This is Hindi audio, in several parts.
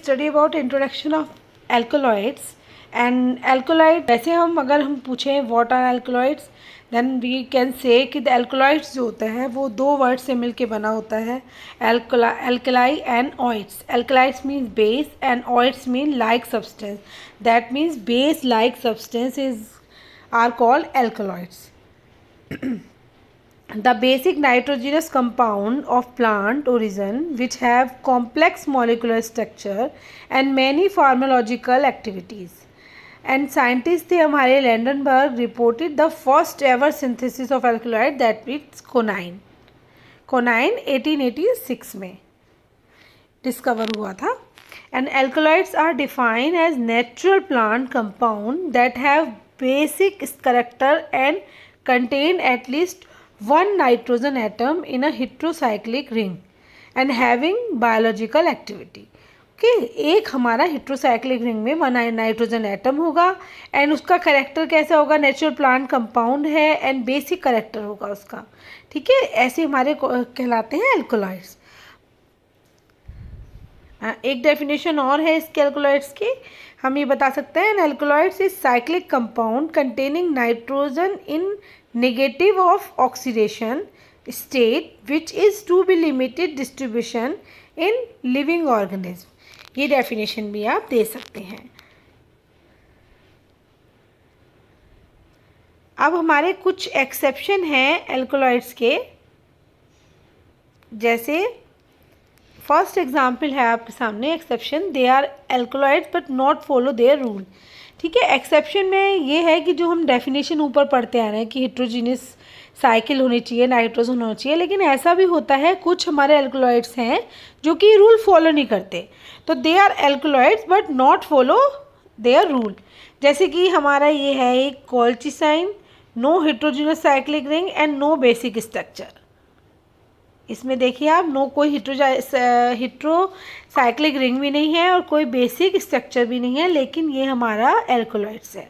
study about introduction of alkaloids. And alkaloid वैसे अगर हम पूछें what are alkaloids, then we can say कि alkaloids जो होता है वो दो वर्ड से मिलके बना होता है, alkali and oids. Alkalides means base and oids mean like substance. That means base like substance are called alkaloids. The basic nitrogenous compound of plant origin which have complex molecular structure and many pharmacological activities. And scientists थे हमारे Landenberg reported the first ever synthesis of alkaloid, that means quinine. Quinine 1886 में डिस्कवर हुआ था. And alkaloids are defined as natural plant compound that have basic character and contain at least one nitrogen atom in a heterocyclic ring and having biological activity. Okay, एक हमारा हेट्रोसाइक्लिक रिंग में वन नाइट्रोजन एटम होगा एंड उसका करेक्टर कैसा होगा, नेचुरल प्लांट कंपाउंड है एंड बेसिक करेक्टर होगा उसका. ठीक है, ऐसे हमारे कहलाते हैं एल्कोलॉइड्स. एक डेफिनेशन और है इसके एल्कोलॉइड्स की, हम ये बता सकते हैं, alkaloids is cyclic compound containing nitrogen in negative of oxidation state which is to be limited distribution in living organism. ये डेफिनेशन भी आप दे सकते हैं. अब हमारे कुछ एक्सेप्शन हैं एल्कोलॉइड्स के. जैसे फर्स्ट एग्जाम्पल है आपके सामने exception, they are alkaloids but not follow their rule. ठीक है, एक्सेप्शन में ये है कि जो हम डेफिनेशन ऊपर पढ़ते आ रहे हैं कि हेट्रोजीनियस साइकिल होनी चाहिए, नाइट्रोजन होना चाहिए, लेकिन ऐसा भी होता है कुछ हमारे एल्कोलॉइड्स हैं जो कि रूल फॉलो नहीं करते. तो they are alkaloids but not follow their rule. जैसे कि हमारा ये है एक colchicine, no heterogeneous cyclic ring and no basic structure. इसमें देखिए आप, नो कोई हेट्रोसाइक्लिक रिंग भी नहीं है और कोई बेसिक स्ट्रक्चर भी नहीं है, लेकिन ये हमारा एल्कोलॉइड्स है.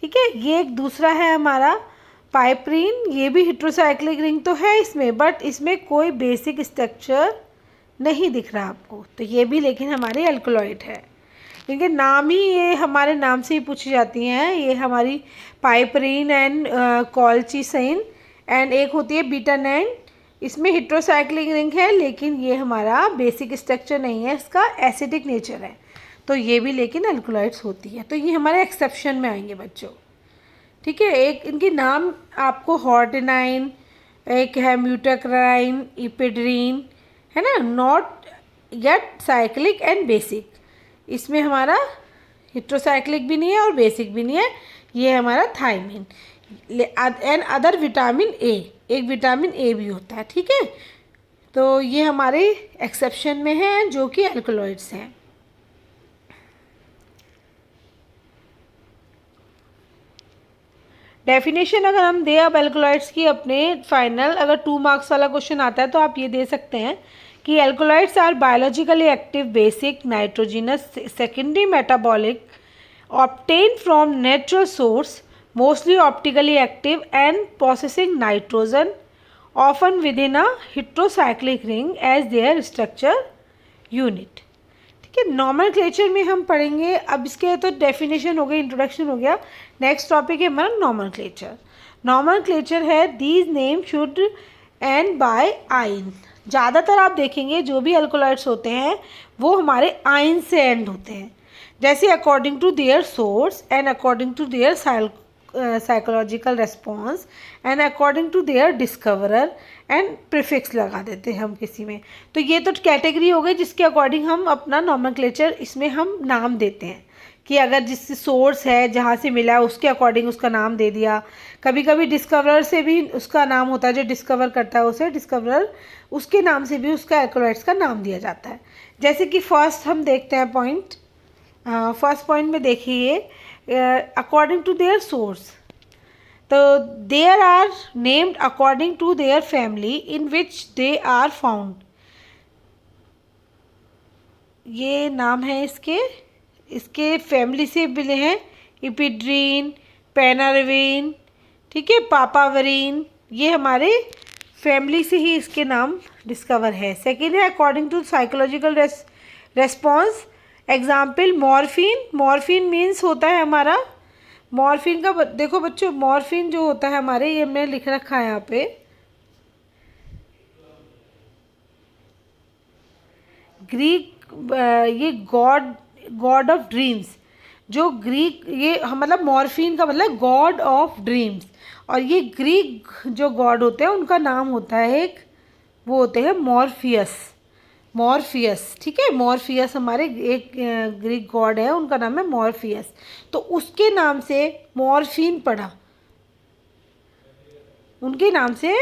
ठीक है, ये एक दूसरा है हमारा पाइपरीन, ये भी हेट्रोसाइक्लिक रिंग तो है इसमें बट इसमें कोई बेसिक स्ट्रक्चर नहीं दिख रहा आपको, तो ये भी लेकिन हमारे एल्कोलॉइड है. क्योंकि नाम ही ये हमारे नाम से ही पूछी जाती हैं. ये हमारी पाइपरीन एंड कॉल्चिसाइन एंड एक होती है बीटानैन, इसमें हेट्रोसाइक्लिक रिंग है लेकिन ये हमारा बेसिक स्ट्रक्चर नहीं है, इसका एसिडिक नेचर है, तो ये भी लेकिन एल्कोलॉइड्स होती है. तो ये हमारे एक्सेप्शन में आएंगे बच्चों. ठीक है, एक इनके नाम आपको हॉर्टिनाइन, एक है म्यूटाक्राइन, इपिड्रीन, है ना, not yet cyclic and basic. इसमें हमारा हेट्रोसाइक्लिक भी नहीं है और बेसिक भी नहीं है. ये हमारा thiamine and other vitamin A, एक विटामिन ए भी होता है. ठीक है, तो ये हमारे एक्सेप्शन में हैं जो कि एल्कोलॉइड्स हैं. डेफिनेशन अगर हम दें अब एल्कोलॉइड्स की अपने फाइनल, अगर 2 मार्क्स वाला क्वेश्चन आता है तो आप ये दे सकते हैं कि alkaloids are biologically active basic nitrogenous secondary metabolic obtain from natural source, mostly optically active and possessing nitrogen, often within a heterocyclic ring as their structure unit. ठीक है, नॉमेनक्लेचर में हम पढ़ेंगे. अब इसके तो डेफिनेशन हो गई, इंट्रोडक्शन हो गया. नेक्स्ट टॉपिक है हमारा नॉमेनक्लेचर. नॉमेनक्लेचर है these name should end by ine. ज़्यादातर आप देखेंगे जो भी एल्कोलॉइड्स होते हैं वो हमारे आइन से एंड होते हैं. जैसे according to their source and according to their psychological response and according to their discoverer and prefix लगा देते हैं हम किसी में. तो ये तो कैटेगरी हो गई जिसके अकॉर्डिंग हम अपना नॉमेनक्लेचर इसमें हम नाम देते हैं कि अगर जिस सोर्स है जहाँ से मिला है उसके अकॉर्डिंग उसका नाम दे दिया. कभी कभी डिस्कवरर से भी उसका नाम होता है, जो डिस्कवर करता है उसे डिस्कवरर, उसके नाम से भी उसका एल्कोलॉइड्स का नाम दिया जाता है. जैसे कि फर्स्ट हम देखते हैं पॉइंट. फर्स्ट पॉइंट में देखिए अकॉर्डिंग टू देयर सोर्स, तो there are named according to their family in which they are found. ये नाम है इसके फैमिली से मिले हैं. इपिड्रीन, पेनारवीन, ठीक है, पापावरीन, ये हमारे फैमिली से ही इसके नाम डिस्कवर है. सेकेंड है according to psychological response example morphine, morphine means होता है हमारा, मॉर्फिन का देखो बच्चों, मॉर्फिन जो होता है हमारे, ये मैंने लिख रखा है यहाँ पे, ग्रीक, ये गॉड, गॉड ऑफ ड्रीम्स, जो ग्रीक, ये मतलब मॉर्फिन का मतलब गॉड ऑफ ड्रीम्स, और ये ग्रीक जो गॉड होते हैं उनका नाम होता है एक, वो होते हैं मॉर्फियस, मॉर्फियस, ठीक है। मॉर्फियस हमारे एक ग्रीक गॉड है, उनका नाम है मॉर्फियस, तो उसके नाम से मॉर्फिन पड़ा, उनके नाम से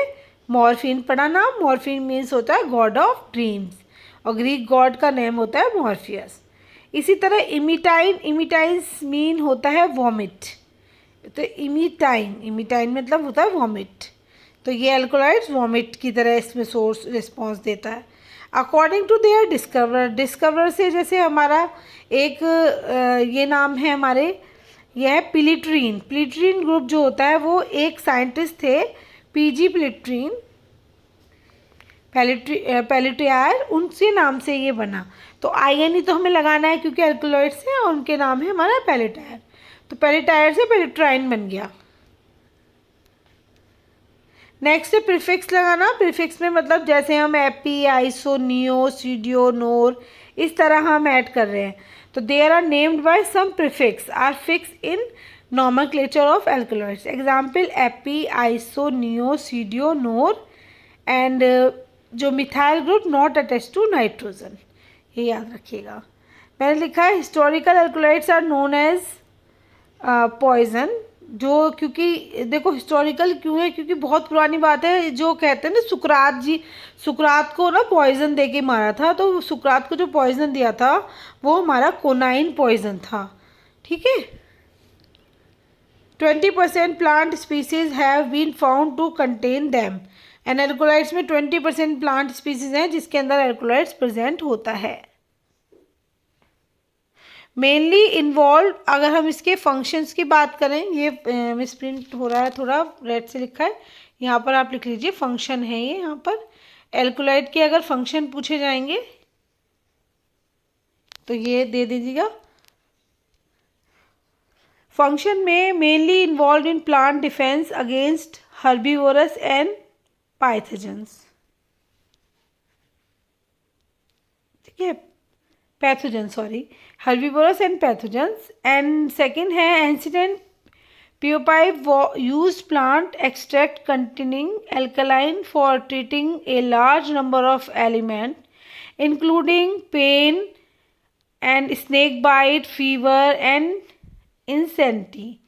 मॉर्फिन पड़ा नाम। मॉर्फिन मीन्स होता है गॉड ऑफ ड्रीम्स, और ग्रीक गॉड का नेम होता है मॉर्फियस। इसी तरह इमिटाइन, इमिटाइन्स मीन होता है वॉमिट, तो इमिटाइन, इमिटाइन मतलब होता है वॉमिट, तो ये एल्कोलाइड्स वॉमिट की तरह इसमें सोर्स रिस्पॉन्स देता है। According to their discover, discover से जैसे हमारा एक ये नाम है हमारे, यह है पिलिट्रीन, पिलिट्रीन ग्रुप जो होता है वो एक साइंटिस्ट थे, पीजी पिलिट्रीन, पेलिटियर, उनसे नाम से ये बना। तो आईएनई तो हमें लगाना है क्योंकि एल्कोलॉइड्स हैं और उनके नाम है हमारा पेलिटायर, तो पेलिटायर से पेलिट्राइन बन गया। नेक्स्ट है प्रीफिक्स लगाना। प्रीफिक्स में मतलब जैसे हम epi, iso, neo, pseudo, nor, इस तरह हम ऐड कर रहे हैं, तो there are named by some prefix are fix in nomenclature of alkaloids. Example epi, iso, neo, pseudo, nor, and जो methyl group not attach to nitrogen, ये याद रखिएगा। मैंने लिखा है historical alkaloids are known as poison, जो क्योंकि देखो हिस्टोरिकल क्यों है, क्योंकि बहुत पुरानी बात है, जो कहते हैं ना सुकरात जी, सुकरात को ना पॉइजन दे के मारा था, तो सुकरात को जो पॉइजन दिया था वो हमारा कोनाइन पॉइजन था, ठीक है। 20% plant species have been found to contain them, and alkaloids में 20% प्लांट स्पीसीज हैं जिसके अंदर एल्कोलाइड्स प्रेजेंट होता है। मेनली इन्वॉल्व, अगर हम इसके फंक्शंस की बात करें, ये मिसप्रिंट हो रहा है थोड़ा, रेड से लिखा है, यहाँ पर आप लिख लीजिए फंक्शन है ये, यहाँ पर एल्कोलाइड के अगर फंक्शन पूछे जाएंगे तो ये दे दीजिएगा। फंक्शन में mainly involve in plant defence against herbivores and pathogens, ठीक है, pathogen, sorry, herbivores and pathogens. And second है ancient people use plant extract containing alkaline for treating a large number of element including pain and snake bite, fever and insanity,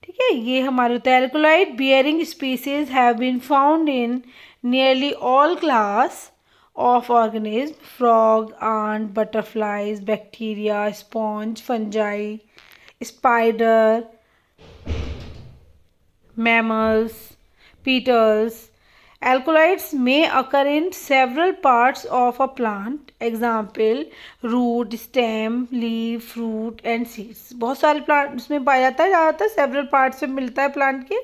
ठीक है। ये हमारे होता है alkaloid bearing species have been found in nearly all class of organism, frog, ant, butterflies, bacteria, sponge, fungi, spider, mammals, beetles. Alkaloids may occur in several parts of a plant. Example, root, stem, leaf, fruit and seeds. बहुत सारे प्लांट उसमें पाया जाता है, ज़्यादातर सेवरल पार्ट्स में मिलता है प्लांट के।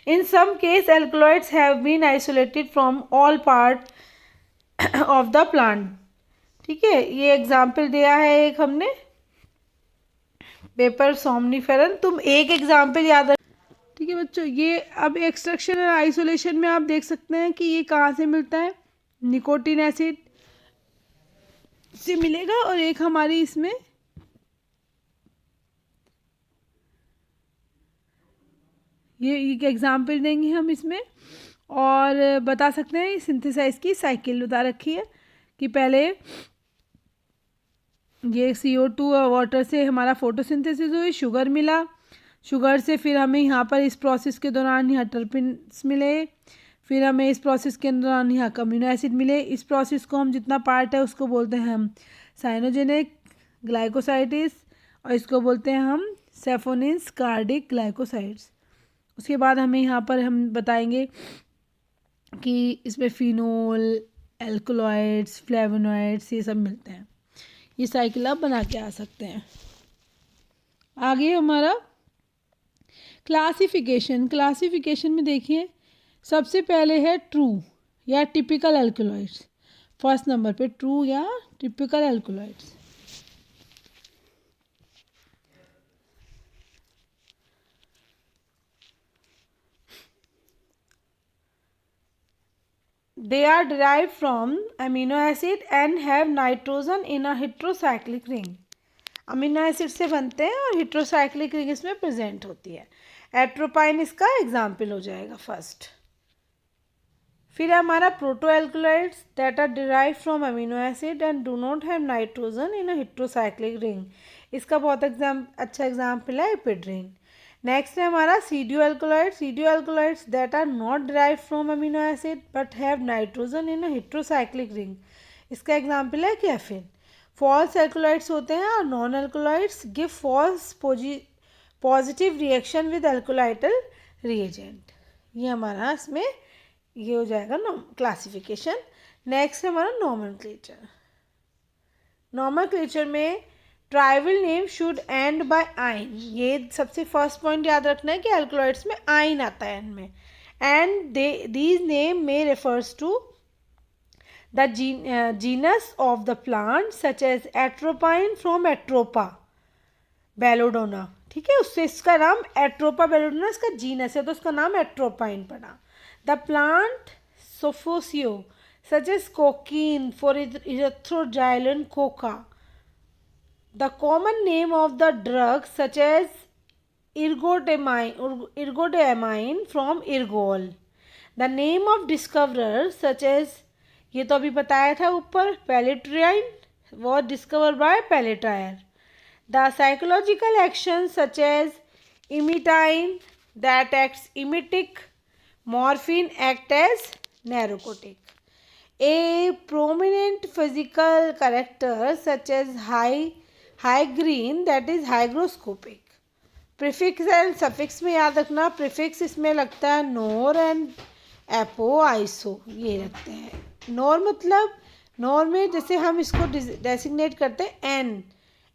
In some case, alkaloids have been isolated from all parts of the plant, ठीक है। ये एग्जाम्पल दिया है एक हमने, पेपर सोमनीफेरन, तुम एक एग्जाम्पल याद रख, ठीक है बच्चों। ये अब एक्सट्रैक्शन और आइसोलेशन में आप देख सकते हैं कि ये कहाँ से मिलता है, निकोटिन एसिड से मिलेगा, और एक हमारी इसमें ये एक एग्जाम्पल देंगे हम इसमें, और बता सकते हैं सिंथेसाइज की साइकिल बता रखी है कि पहले ये CO2 वाटर से हमारा फोटोसिंथेसिस हुई, शुगर मिला, शुगर से फिर हमें यहाँ पर इस प्रोसेस के दौरान यहाँ टर्पिन्स मिले, फिर हमें इस प्रोसेस के दौरान यहाँ अमीनो एसिड मिले। इस प्रोसेस को हम जितना पार्ट है उसको बोलते हैं हम साइनोजेनिक ग्लाइकोसाइडिस, और इसको बोलते हैं हम सेफोनिन्स कार्डिक ग्लाइकोसाइड्स। उसके बाद हमें यहाँ पर हम बताएंगे कि इसमें फिनोल, एल्कोलॉइड्स, फ्लेवोनॉइड्स ये सब मिलते हैं। ये साइकिल आप बना के आ सकते हैं। आगे हमारा क्लासिफिकेशन, क्लासिफिकेशन में देखिए सबसे पहले है ट्रू या टिपिकल एल्कोलॉइड्स, फर्स्ट नंबर पे ट्रू या typical alkaloids. They are derive from amino acid and have nitrogen in a heterocyclic ring. Amino acid से बनते हैं और हेट्रोसाइक्लिक रिंग इसमें प्रेजेंट होती है। एट्रोपाइन इसका एग्जाम्पल हो जाएगा फर्स्ट। फिर हमारा protoalkaloids that are derive from amino acid and do not have nitrogen in a heterocyclic ring. इसका बहुत अच्छा एग्जाम्पल है एपिड्रीन। नेक्स्ट है हमारा pseudoalkaloids that are not derive from amino acid but have nitrogen in a heterocyclic ring. इसका एग्जाम्पल है कैफीन। फॉल्स एल्कोलाइड्स होते हैं और non alkaloids give false positive reaction with alkaloidal reagent. ये हमारा इसमें ये हो जाएगा क्लासिफिकेशन। नेक्स्ट है हमारा नॉमेनक्लेचर में trivial name should end by ine. ये सबसे फर्स्ट पॉइंट याद रखना है कि एल्कोलाइड्स में आइन आता है एंड में। एंड दीज नेम में refers to the genus of the plant such as atropine from Atropa belladonna. ठीक है, उससे इसका नाम एट्रोपा बेलोडोना इसका जीनस है तो उसका नाम एट्रोपाइन पड़ा। द प्लांट सोफोसियो such as cocaine for Erythroxylum coca. The common name of the drug such as ergotamine from ergol. The name of discoverer such as ये तो अभी बताया था ऊपर पैलेट्राइन was discovered by Pelletier. The psychological actions such as imitine that acts emetic, morphine act as narcotic. A prominent physical character such as high green that is hygroscopic. Prefix and suffix में याद रखना, प्रीफिक्स इसमें लगता है नोर एंड एपो आइसो, ये लगते हैं। नोर मतलब नोर में जैसे हम इसको डेसिग्नेट करते हैं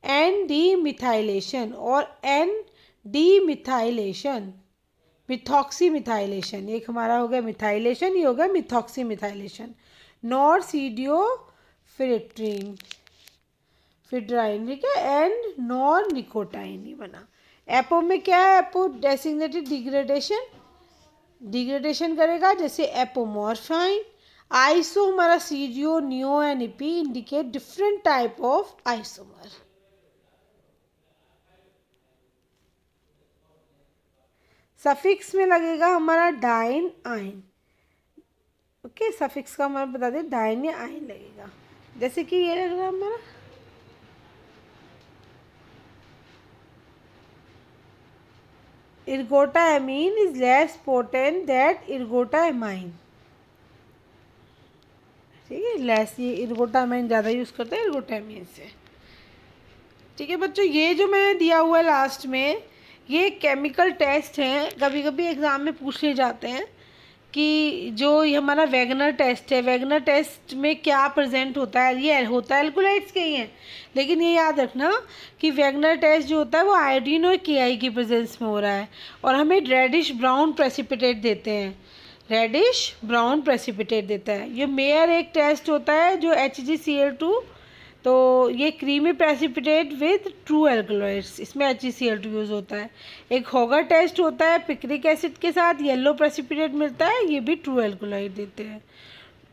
एन डी मिथाइलेशन और N D methylation, methoxy methylation. एक हमारा हो गया मिथाइलेशन, ये हो गया methoxy methylation. Nor pseudoephedrine, ठीक है, एंड नॉर निकोटाइन ही बना। एपो में क्या है, एपो डेसिग्नेटेड डिग्रेडेशन करेगा जैसे एपोमॉर्फाइन। आइसो हमारा pseudo neo and epi indicate different type of isomer. Suffix में लगेगा हमारा डाइन आइन। ओके, सफिक्स का हमारा बता दें डाइन या आइन लगेगा, जैसे कि ये लग रहा है हमारा ergotamine is less potent than ergotamine। ठीक है, लेस ये ergotamine ज़्यादा यूज़ करते हैं ergotamine से। ठीक है बच्चों, ये जो मैंने दिया हुआ है लास्ट में ये केमिकल टेस्ट हैं, कभी कभी एग्ज़ाम में पूछ ले जाते हैं कि जो ये हमारा वैगनर टेस्ट है, वैगनर टेस्ट में क्या प्रेजेंट होता है, ये होता है एल्कोलाइड्स के ही हैं, लेकिन ये याद रखना कि वैगनर टेस्ट जो होता है वो आयोडीन और केआई की प्रेजेंस में हो रहा है और हमें रेडिश ब्राउन प्रेसिपिटेट देते हैं, रेडिश ब्राउन प्रेसिपिटेट देता है। ये मेयर एक टेस्ट होता है जो HgCl2, तो ये creamy precipitate with true alkaloids, इसमें HgCl2 यूज़ होता है। एक होगर टेस्ट होता है पिक्रिक एसिड के साथ येलो प्रेसिपिटेट मिलता है, ये भी ट्रू एल्कोलाइड देते हैं।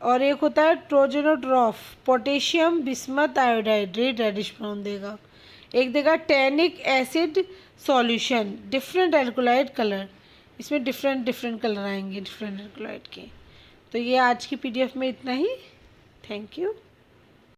और एक होता है ट्रोजेनोट्रॉफ, potassium bismuth iodide, reddish brown देगा। एक देगा tannic acid solution, different alkaloid colour, इसमें डिफरेंट कलर आएंगे डिफरेंट एल्कोलाइड के। तो ये आज की PDF में इतना ही। Thank you.